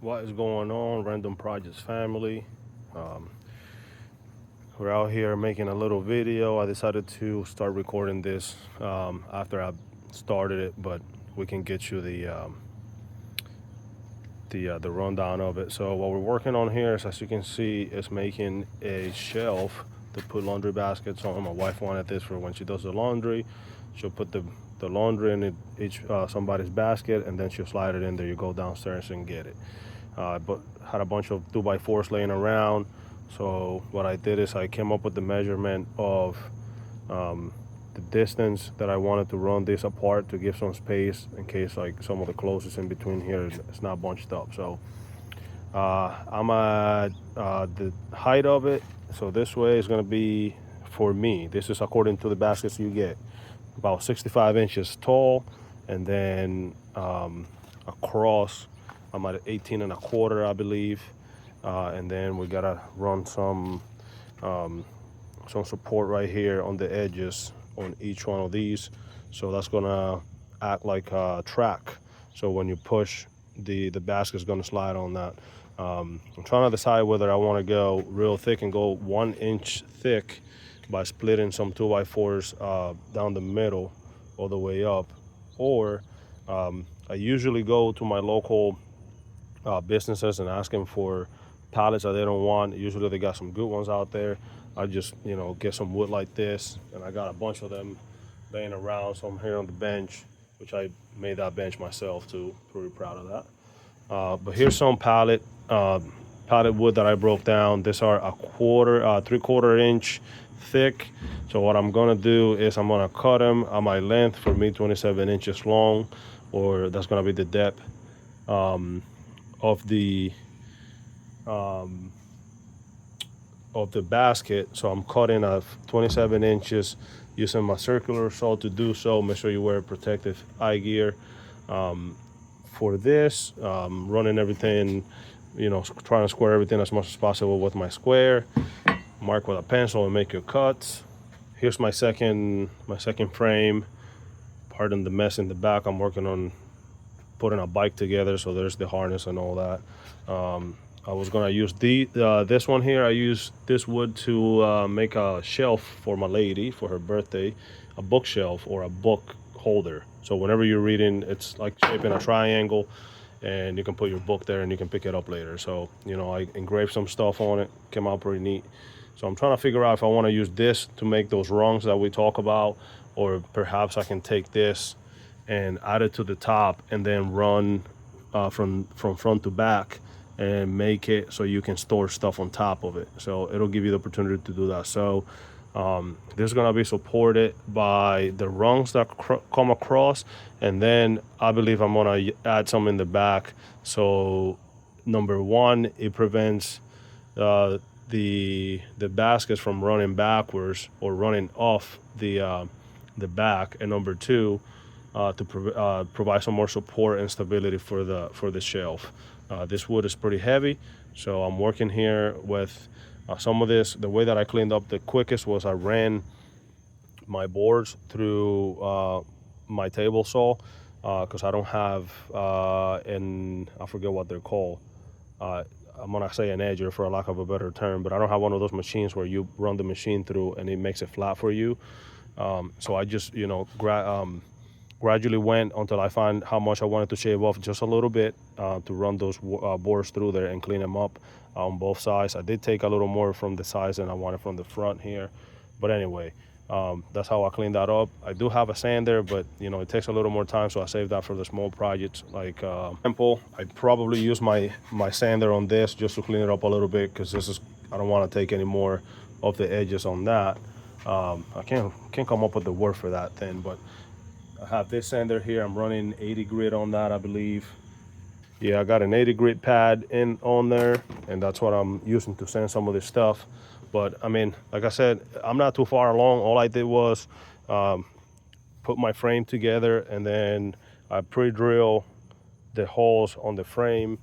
What is going on, Random Projects family? We're out here making a little video. I decided to start recording this after I started it, but we can get you the rundown of it. So what we're working on here is, as you can see, is making a shelf to put laundry baskets on. My wife wanted this for when she does the laundry. She'll put the laundry in each somebody's basket, and then she'll slide it in there. You go downstairs and get it. But had a bunch of 2x4s laying around. So what I did is I came up with the measurement of the distance that I wanted to run this apart to give some space in case like some of the clothes is in between here. It's not bunched up. So I'm at the height of it. So this way is going to be, for me, this is according to the baskets you get, about 65 inches tall, and then across I'm at 18 and a quarter, I believe. And then we gotta run some support right here on the edges on each one of these. So that's gonna act like a track. So when you push, the basket is gonna slide on that. I'm trying to decide whether I want to go real thick and go 1 inch thick by splitting some 2x4s down the middle all the way up, or I usually go to my local businesses and ask them for pallets that they don't want. Usually they got some good ones out there. I just get some wood like this, and I got a bunch of them laying around. So I'm here on the bench, which I made that bench myself too. Pretty proud of that. But here's some pallet wood that I broke down. These are a quarter, 3/4 inch thick. So what I'm gonna do is I'm gonna cut them at my length, for me 27 inches long, or that's gonna be the depth of the basket. So I'm cutting at 27 inches using my circular saw to do so. Make sure you wear protective eye gear. For this, running everything, trying to square everything as much as possible with my square. Mark with a pencil and make your cuts. Here's my second frame. Pardon the mess in the back. I'm working on putting a bike together, so there's the harness and all that. I was gonna use this one here. I used this wood to make a shelf for my lady for her birthday, a bookshelf or a book holder. So whenever you're reading, it's like shaping a triangle, and you can put your book there and you can pick it up later. So I engraved some stuff on it, came out pretty neat. So I'm trying to figure out if I want to use this to make those rungs that we talk about, or perhaps I can take this and add it to the top and then run from front to back and make it so you can store stuff on top of it. So it'll give you the opportunity to do that. So this is gonna be supported by the rungs that come across, and then I believe I'm gonna add some in the back. So number one, it prevents the baskets from running backwards or running off the back, and number two, to provide some more support and stability for the shelf. This wood is pretty heavy, so I'm working here with some of this. The way that I cleaned up the quickest was I ran my boards through my table saw, because I don't have I forget what they're called. I'm gonna say an edger for a lack of a better term, but I don't have one of those machines where you run the machine through and it makes it flat for you. So I just gradually went until I found how much I wanted to shave off, just a little bit, to run those boards through there and clean them up on both sides. I did take a little more from the sides than I wanted from the front here, but anyway, that's how I cleaned that up. I do have a sander, but it takes a little more time, so I saved that for the small projects like example. I probably use my sander on this just to clean it up a little bit, because I don't want to take any more of the edges on that. I can't come up with the word for that thing, but I have this sander here. I'm running 80 grit on that, I believe. Yeah, I got an 80 grit pad on there, and that's what I'm using to sand some of this stuff. But I mean, like I said, I'm not too far along. All I did was put my frame together, and then I pre-drill the holes on the frame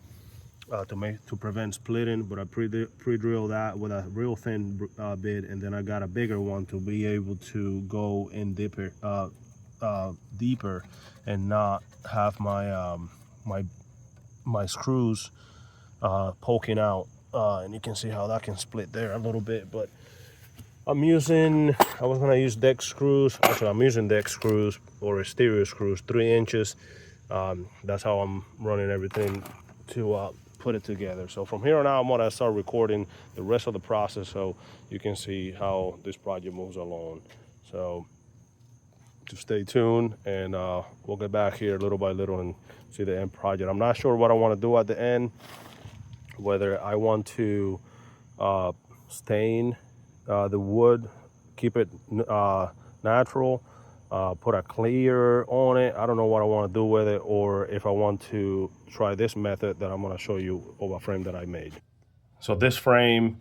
to prevent splitting. But I pre-drill that with a real thin bit, and then I got a bigger one to be able to go in deeper and not have my screws poking out, and you can see how that can split there a little bit. But I was gonna use deck screws. Actually, I'm using deck screws or exterior screws, 3 inches. That's how I'm running everything to put it together. So from here on out, I'm gonna start recording the rest of the process so you can see how this project moves along. So just stay tuned, and we'll get back here little by little and see the end project. I'm not sure what I want to do at the end, whether I want to stain the wood, keep it natural, put a clear on it. I don't know what I want to do with it, or if I want to try this method that I'm going to show you of a frame that I made. So this frame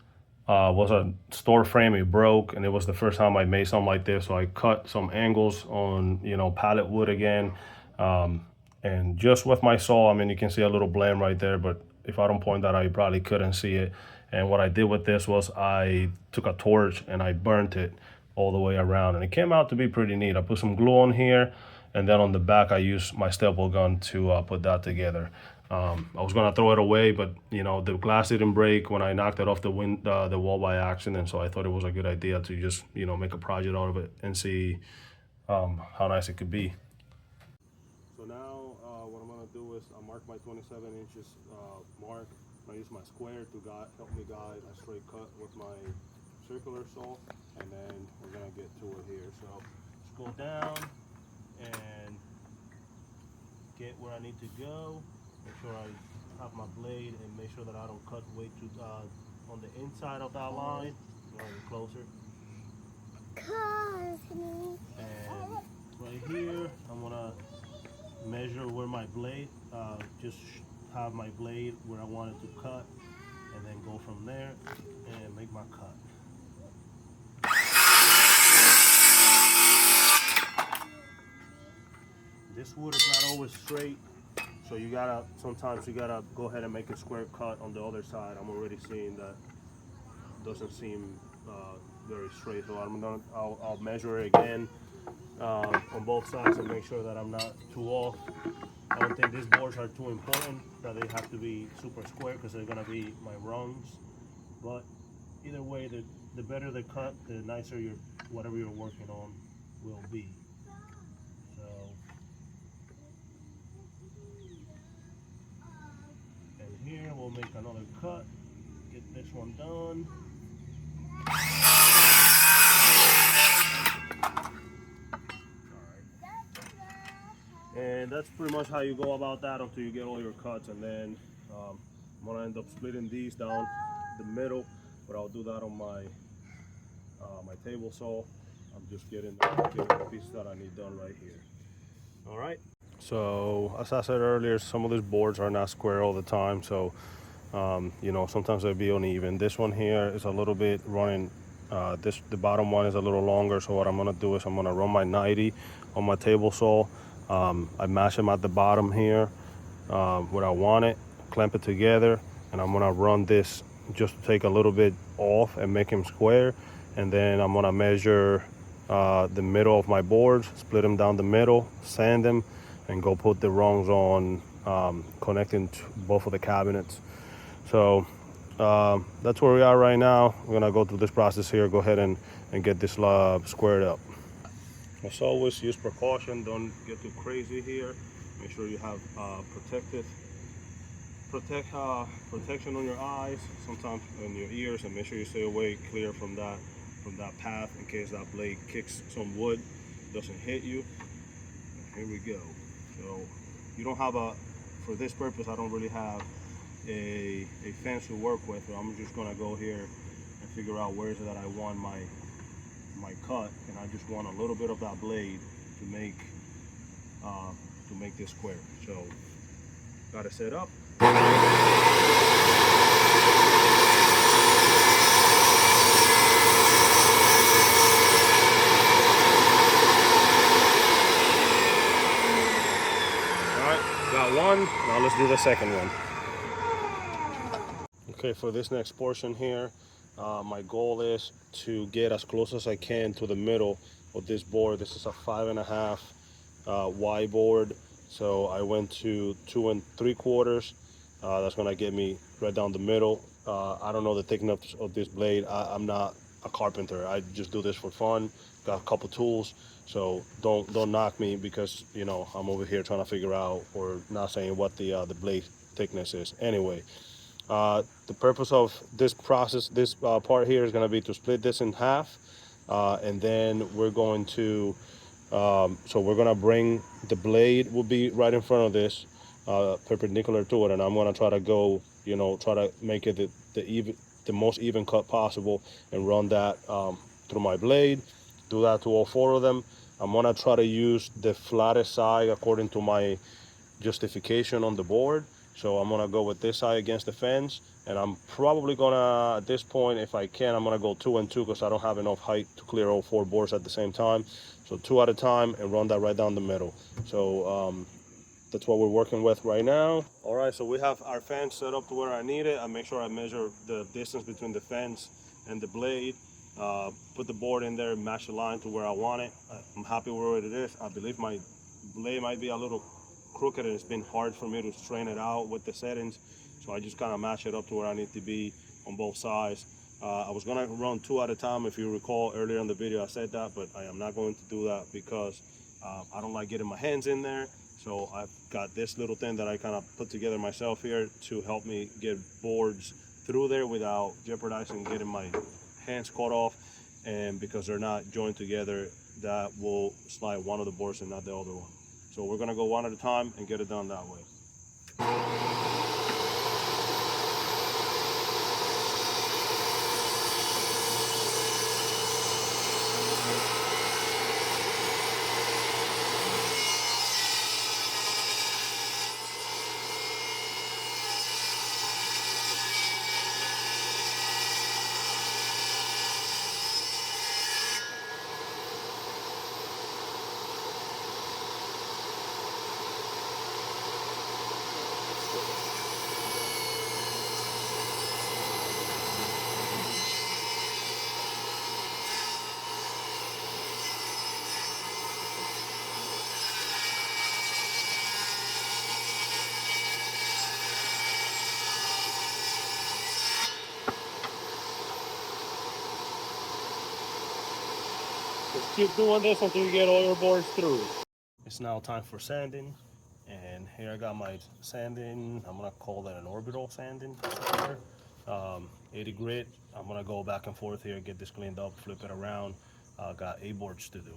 was a store frame. It broke, and it was the first time I made something like this. So I cut some angles on, pallet wood again. And just with my saw, I mean, you can see a little blend right there, but if I don't point that out, you probably couldn't see it. And what I did with this was I took a torch and I burnt it all the way around, and it came out to be pretty neat. I put some glue on here, and then on the back I used my staple gun to put that together. I was gonna throw it away, but the glass didn't break when I knocked it off the wall by accident, so I thought it was a good idea to just make a project out of it and see how nice it could be. So now what I'm gonna do is I mark my 27 inches mark. I use my square to help me guide a straight cut with my circular saw, and then we're gonna get to it here. So just go down and get where I need to go. Make sure I have my blade and make sure that I don't cut way too on the inside of that line. Closer. And right here, I'm gonna measure where my blade, just have my blade where I want it to cut, and then go from there and make my cut. This wood is not always straight, so sometimes you gotta go ahead and make a square cut on the other side. I'm already seeing that doesn't seem very straight, so I'll measure it again on both sides and make sure that I'm not too off. I don't think these boards are too important that they have to be super square, because they're gonna be my rungs. But either way, the better the cut, the nicer whatever you're working on will be. So, and here we'll make another cut, get this one done. And that's pretty much how you go about that until you get all your cuts. And then I'm gonna end up splitting these down the middle, but I'll do that on my my table saw. I'm just getting the pieces that I need done right here. All right. So as I said earlier, some of these boards are not square all the time, so sometimes they'll be uneven. This one here is a little bit running. The bottom one is a little longer, so what I'm gonna do is I'm gonna run my 90 on my table saw. I mash them at the bottom here where I want it, clamp it together, and I'm gonna run this just to take a little bit off and make them square. And then I'm gonna measure the middle of my boards, split them down the middle, sand them, and go put the rungs on, connecting to both of the cabinets. So that's where we are right now. We're gonna go through this process here, go ahead and get this squared up. As always, use precaution, don't get too crazy here. Make sure you have protection on your eyes, sometimes on your ears, and make sure you stay away clear from that path in case that blade kicks some wood, doesn't hit you. Here we go. So you don't have for this purpose, I don't really have a fence to work with, so I'm just gonna go here and figure out where is it that I want my cut, and I just want a little bit of that blade to make this square. So got it set up. Got one, now let's do the second one. Okay, for this next portion here, my goal is to get as close as I can to the middle of this board. This is a 5.5 Y board, so I went to 2 3/4, That's gonna get me right down the middle. I don't know the thickness of this blade. I'm not a carpenter. I just do this for fun. Got a couple tools, so don't knock me because I'm over here trying to figure out or not saying what the blade thickness is. Anyway, the purpose of this process, this part here, is going to be to split this in half, and then we're going to so we're gonna bring the blade will be right in front of this, perpendicular to it, and I'm gonna try to go, try to make it the most even cut possible, and run that through my blade. Do that to all four of them. I'm gonna try to use the flattest side according to my justification on the board. So I'm gonna go with this side against the fence, and I'm probably gonna, at this point, if I can, I'm gonna go 2 and 2 because I don't have enough height to clear all four boards at the same time. So 2 at a time and run that right down the middle. So that's what we're working with right now. All right, so we have our fence set up to where I need it. I make sure I measure the distance between the fence and the blade. Put the board in there, match the line to where I want it. I'm happy with where it is. I believe my blade might be a little crooked and it's been hard for me to strain it out with the settings. So I just kind of match it up to where I need to be on both sides. I was gonna run 2 at a time. If you recall earlier in the video I said that, but I am not going to do that because I don't like getting my hands in there. So I've got this little thing that I kind of put together myself here to help me get boards through there without jeopardizing getting my hands caught off. And because they're not joined together, that will slide one of the boards and not the other one. So we're gonna go 1 at a time and get it done that way. Just keep doing this until you get all your boards through. It's now time for sanding, and here I got my sanding. I'm gonna call that an orbital sanding. 80 grit. I'm gonna go back and forth here, get this cleaned up, flip it around. Got 8 boards to do.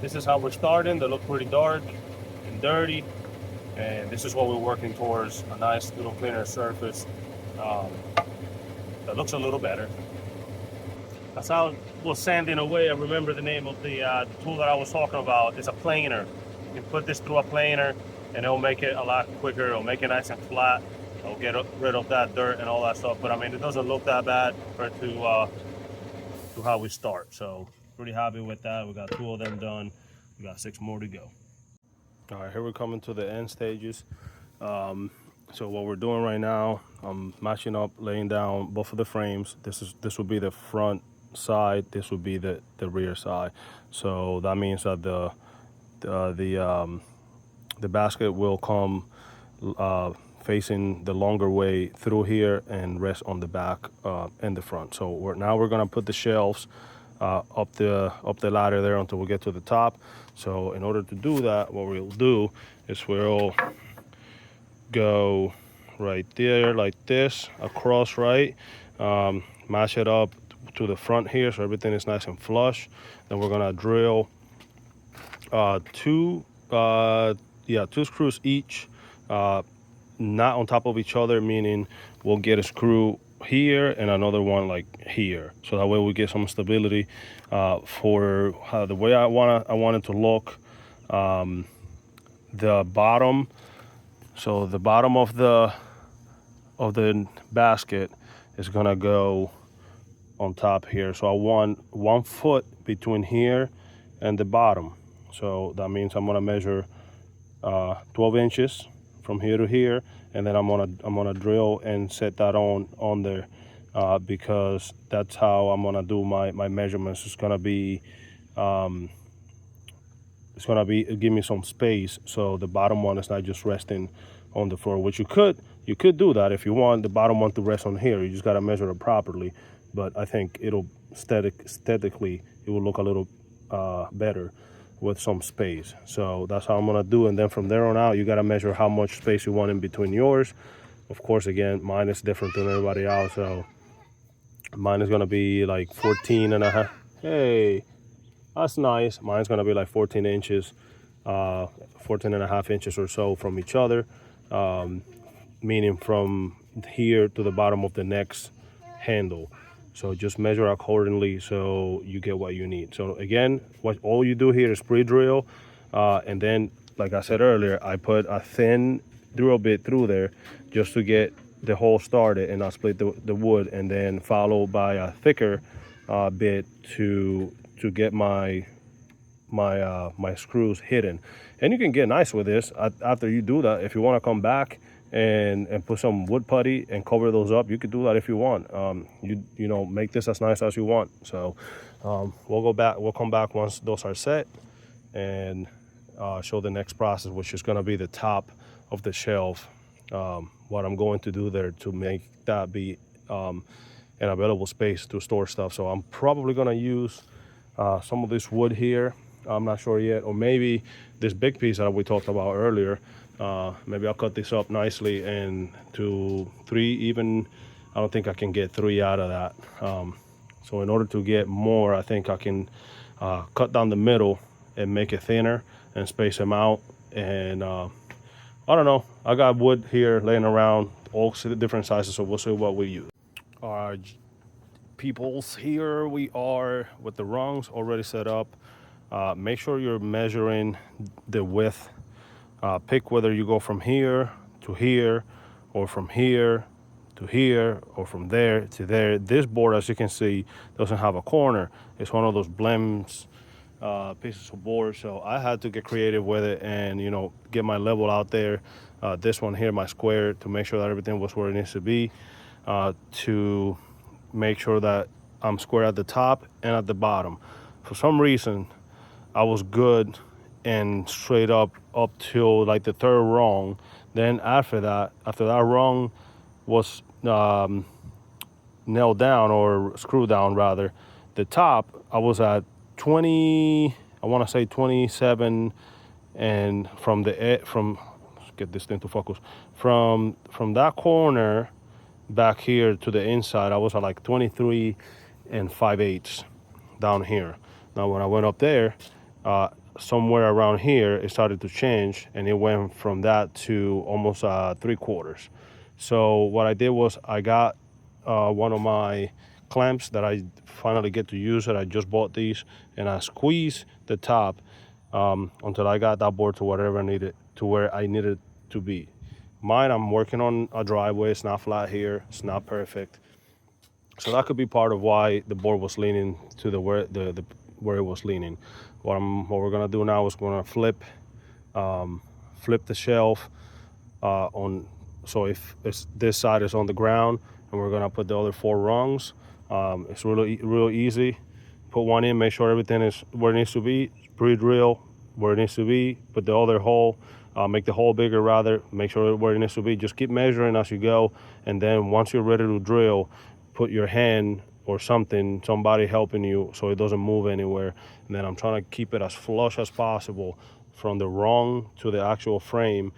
This is how we're starting. They look pretty dark and dirty, and this is what we're working towards, a nice little cleaner surface that looks a little better. That's how we're sanding away. I remember the name of the tool that I was talking about. It's a planer. You can put this through a planer and it'll make it a lot quicker. It'll make it nice and flat. It'll get rid of that dirt and all that stuff. But I mean, it doesn't look that bad compared to how we start. So pretty happy with that. We got 2 of them done. We got 6 more to go. All right, here we're coming to the end stages. So what we're doing right now, I'm matching up, laying down both of the frames. This will be the front side. This will be the rear side. So that means that the basket will come facing the longer way through here and rest on the back and the front. So we're gonna put the shelves up the ladder there until we get to the top. So in order to do that, what we'll do is we'll go right there like this across, right? Match it up to the front here so everything is nice and flush. Then we're gonna drill 2 screws each, not on top of each other, meaning we'll get a screw here and another one like here, so that way we get some stability for the way I want it to look. The bottom, so the bottom of the basket is gonna go on top here. So I want 1 foot between here and the bottom. So that means I'm gonna measure 12 inches from here to here, and then I'm gonna drill and set that on there, because that's how I'm gonna do my measurements. It's gonna be give me some space, so the bottom one is not just resting on the floor. Which you could do that if you want the bottom one to rest on here. You just gotta measure it properly. But I think it'll aesthetically it will look a little better with some space. So that's how I'm gonna do. And then from there on out, you gotta measure how much space you want in between yours. Of course, again, mine is different than everybody else. So mine is gonna be like 14 and a half. Hey, that's nice. Mine's gonna be like 14 inches, 14 and a half inches or so from each other, meaning from here to the bottom of the next handle. So just measure accordingly so you get what you need. So again, what all you do here is pre-drill, and then, like I said earlier, I put a thin drill bit through there just to get the hole started, and I split the wood, and then followed by a thicker bit to get my screws hidden. And you can get nice with this after you do that. If you want to come back and put some wood putty and cover those up, you could do that if you want. You know, make this as nice as you want. So we'll come back once those are set and show the next process, which is going to be the top of the shelf. What I'm going to do there to make that be an available space to store stuff. So I'm probably going to use some of this wood here. I'm not sure yet, or maybe this big piece that we talked about earlier. Maybe I'll cut this up nicely and to 3 even. I don't think I can get 3 out of that. So in order to get more, I think I can cut down the middle and make it thinner and space them out. And I don't know. I got wood here laying around, all different sizes, so we'll see what we use. All right, peoples, here we are with the rungs already set up. Make sure you're measuring the width. Pick whether you go from here to here, or from here to here, or from there to there. This board, as you can see, doesn't have a corner. It's one of those blends pieces of board, so I had to get creative with it and, you know, get my level out there. This one here, my square, to make sure that everything was where it needs to be, to make sure that I'm square at the top and at the bottom. For some reason, I was good and straight up till like the 3rd rung. Then after that rung was nailed down, or screwed down rather, the top, I was at 20, I want to say 27, and from let's get this thing to focus, from that corner back here to the inside, I was at like 23 and 5/8 down here. Now when I went up there, somewhere around here, it started to change, and it went from that to almost 3/4. So what I did was I got one of my clamps that I finally get to use it. I just bought these, and I squeezed the top until I got that board to whatever I needed, to where I needed to be. Mine, I'm working on a driveway. It's not flat here. It's not perfect. So that could be part of why the board was leaning to where it was leaning. What we're gonna do now is we're gonna flip the shelf on. So if this side is on the ground, and we're gonna put the other 4 rungs. It's real easy. Put one in, make sure everything is where it needs to be. Pre-drill where it needs to be. Put the other hole, make the hole bigger rather. Make sure where it needs to be. Just keep measuring as you go, and then once you're ready to drill, put your hand or somebody helping you, so it doesn't move anywhere. And then I'm trying to keep it as flush as possible from the rung to the actual frame,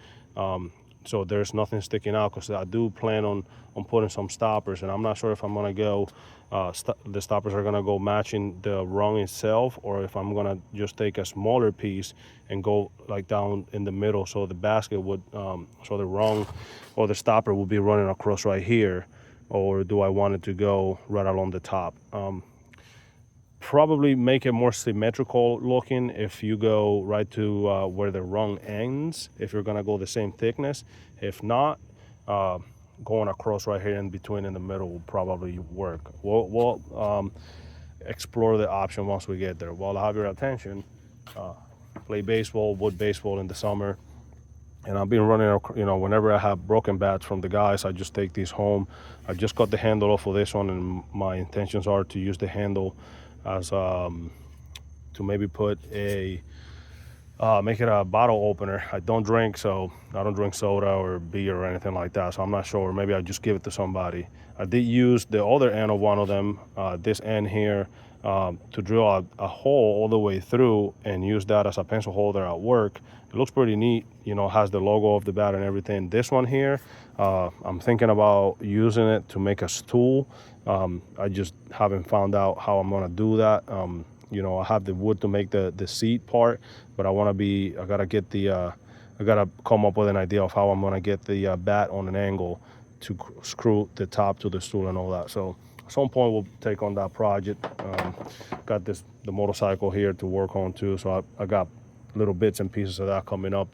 so there's nothing sticking out, because I do plan on putting some stoppers, and I'm not sure if I'm gonna go the stoppers are gonna go matching the rung itself, or if I'm gonna just take a smaller piece and go like down in the middle, so the basket would so the rung or the stopper would be running across right here, or do I want it to go right along the top? Probably make it more symmetrical looking if you go right to where the rung ends, if you're gonna go the same thickness. If not, going across right here in between in the middle will probably work. We'll explore the option once we get there. While I have your attention, play baseball, wood baseball in the summer. And I've been running, whenever I have broken bats from the guys, I just take these home. I just cut the handle off of this one, and my intentions are to use the handle as to maybe put make it a bottle opener. I don't drink, so I don't drink soda or beer or anything like that, so I'm not sure. Maybe I'll just give it to somebody. I did use the other end of one of them, this end here, to drill a hole all the way through and use that as a pencil holder at work. It looks pretty neat, has the logo of the bat and everything. This one here, I'm thinking about using it to make a stool. I just haven't found out how I'm gonna do that. I have the wood to make the seat part, but I gotta come up with an idea of how I'm gonna get the bat on an angle to screw the top to the stool and all that. So at some point we'll take on that project. Got the motorcycle here to work on too, so I got little bits and pieces of that coming up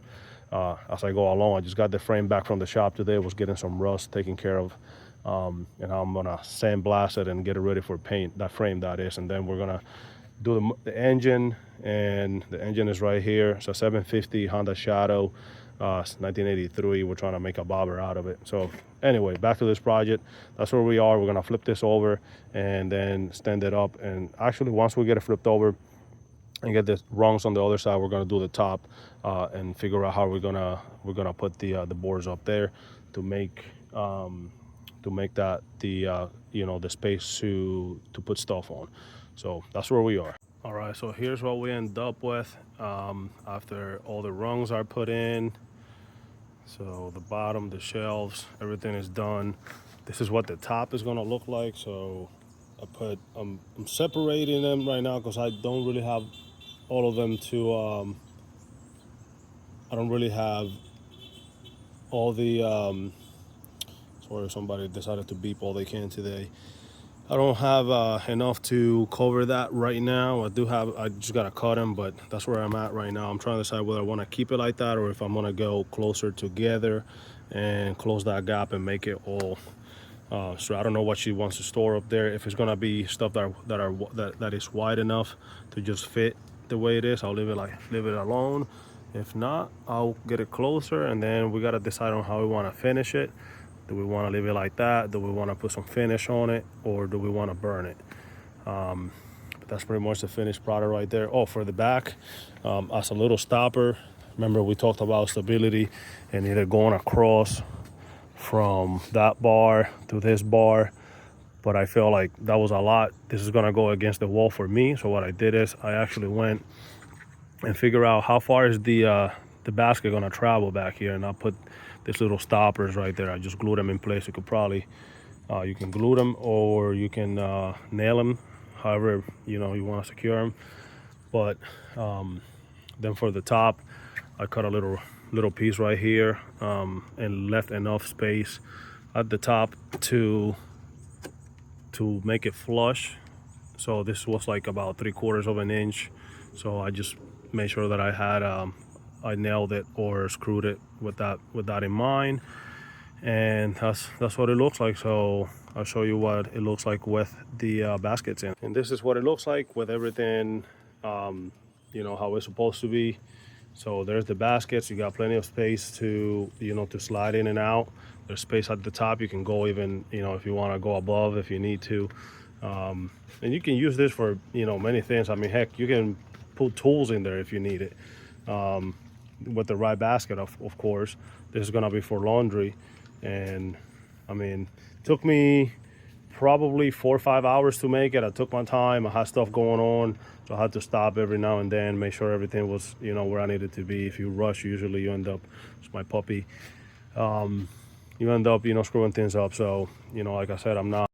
as I go along. I just got the frame back from the shop today. Was getting some rust taken care of, and I'm gonna sandblast it and get it ready for paint. That frame, that is, and then we're gonna do the engine, and the engine is right here. It's a 750 Honda Shadow, 1983. We're trying to make a bobber out of it. So anyway, back to this project. That's where we are. We're gonna flip this over and then stand it up. And actually, once we get it flipped over and get the rungs on the other side, we're gonna do the top and figure out how we're gonna put the boards up there to make that the space to put stuff on. So that's where we are. All right, so here's what we end up with after all the rungs are put in. So the bottom, the shelves, everything is done. This is what the top is gonna look like. So I'm separating them right now because I don't really have all of them to, I don't really have all the, sorry, somebody decided to beep all they can today. I don't have enough to cover that right now. I just gotta cut them, but that's where I'm at right now. I'm trying to decide whether I wanna keep it like that or if I'm gonna go closer together and close that gap and make it all. So I don't know what she wants to store up there. If it's gonna be stuff that is wide enough to just fit the way it is, I'll leave it alone. If not, I'll get it closer, and then we gotta decide on how we wanna finish it. Do we want to leave it like that? Do we want to put some finish on it, or do we want to burn it? But that's pretty much the finished product right there. Oh, for the back, as a little stopper, remember we talked about stability and either going across from that bar to this bar, but I feel like that was a lot. This is gonna go against the wall for me. So what I did is I actually went and figured out how far is the basket gonna travel back here, and I put these little stoppers right there. I just glued them in place. You could probably, you can glue them or you can nail them, however you want to secure them. But then for the top, I cut a little piece right here and left enough space at the top to make it flush. So this was like about 3/4 of an inch. So I just made sure that I had I nailed it or screwed it with that in mind, and that's what it looks like. So I'll show you what it looks like with the baskets in, and this is what it looks like with everything how it's supposed to be. So there's the baskets. You got plenty of space to to slide in and out. There's space at the top. You can go even if you want to go above if you need to, and you can use this for many things. I mean, heck, you can put tools in there if you need it. With the right basket, of course. This is gonna be for laundry, and I mean, it took me probably 4 or 5 hours to make it. I took my time. I had stuff going on, so I had to stop every now and then, make sure everything was where I needed to be. If you rush, usually you end up, it's my puppy, you end up screwing things up. So like I said, I'm not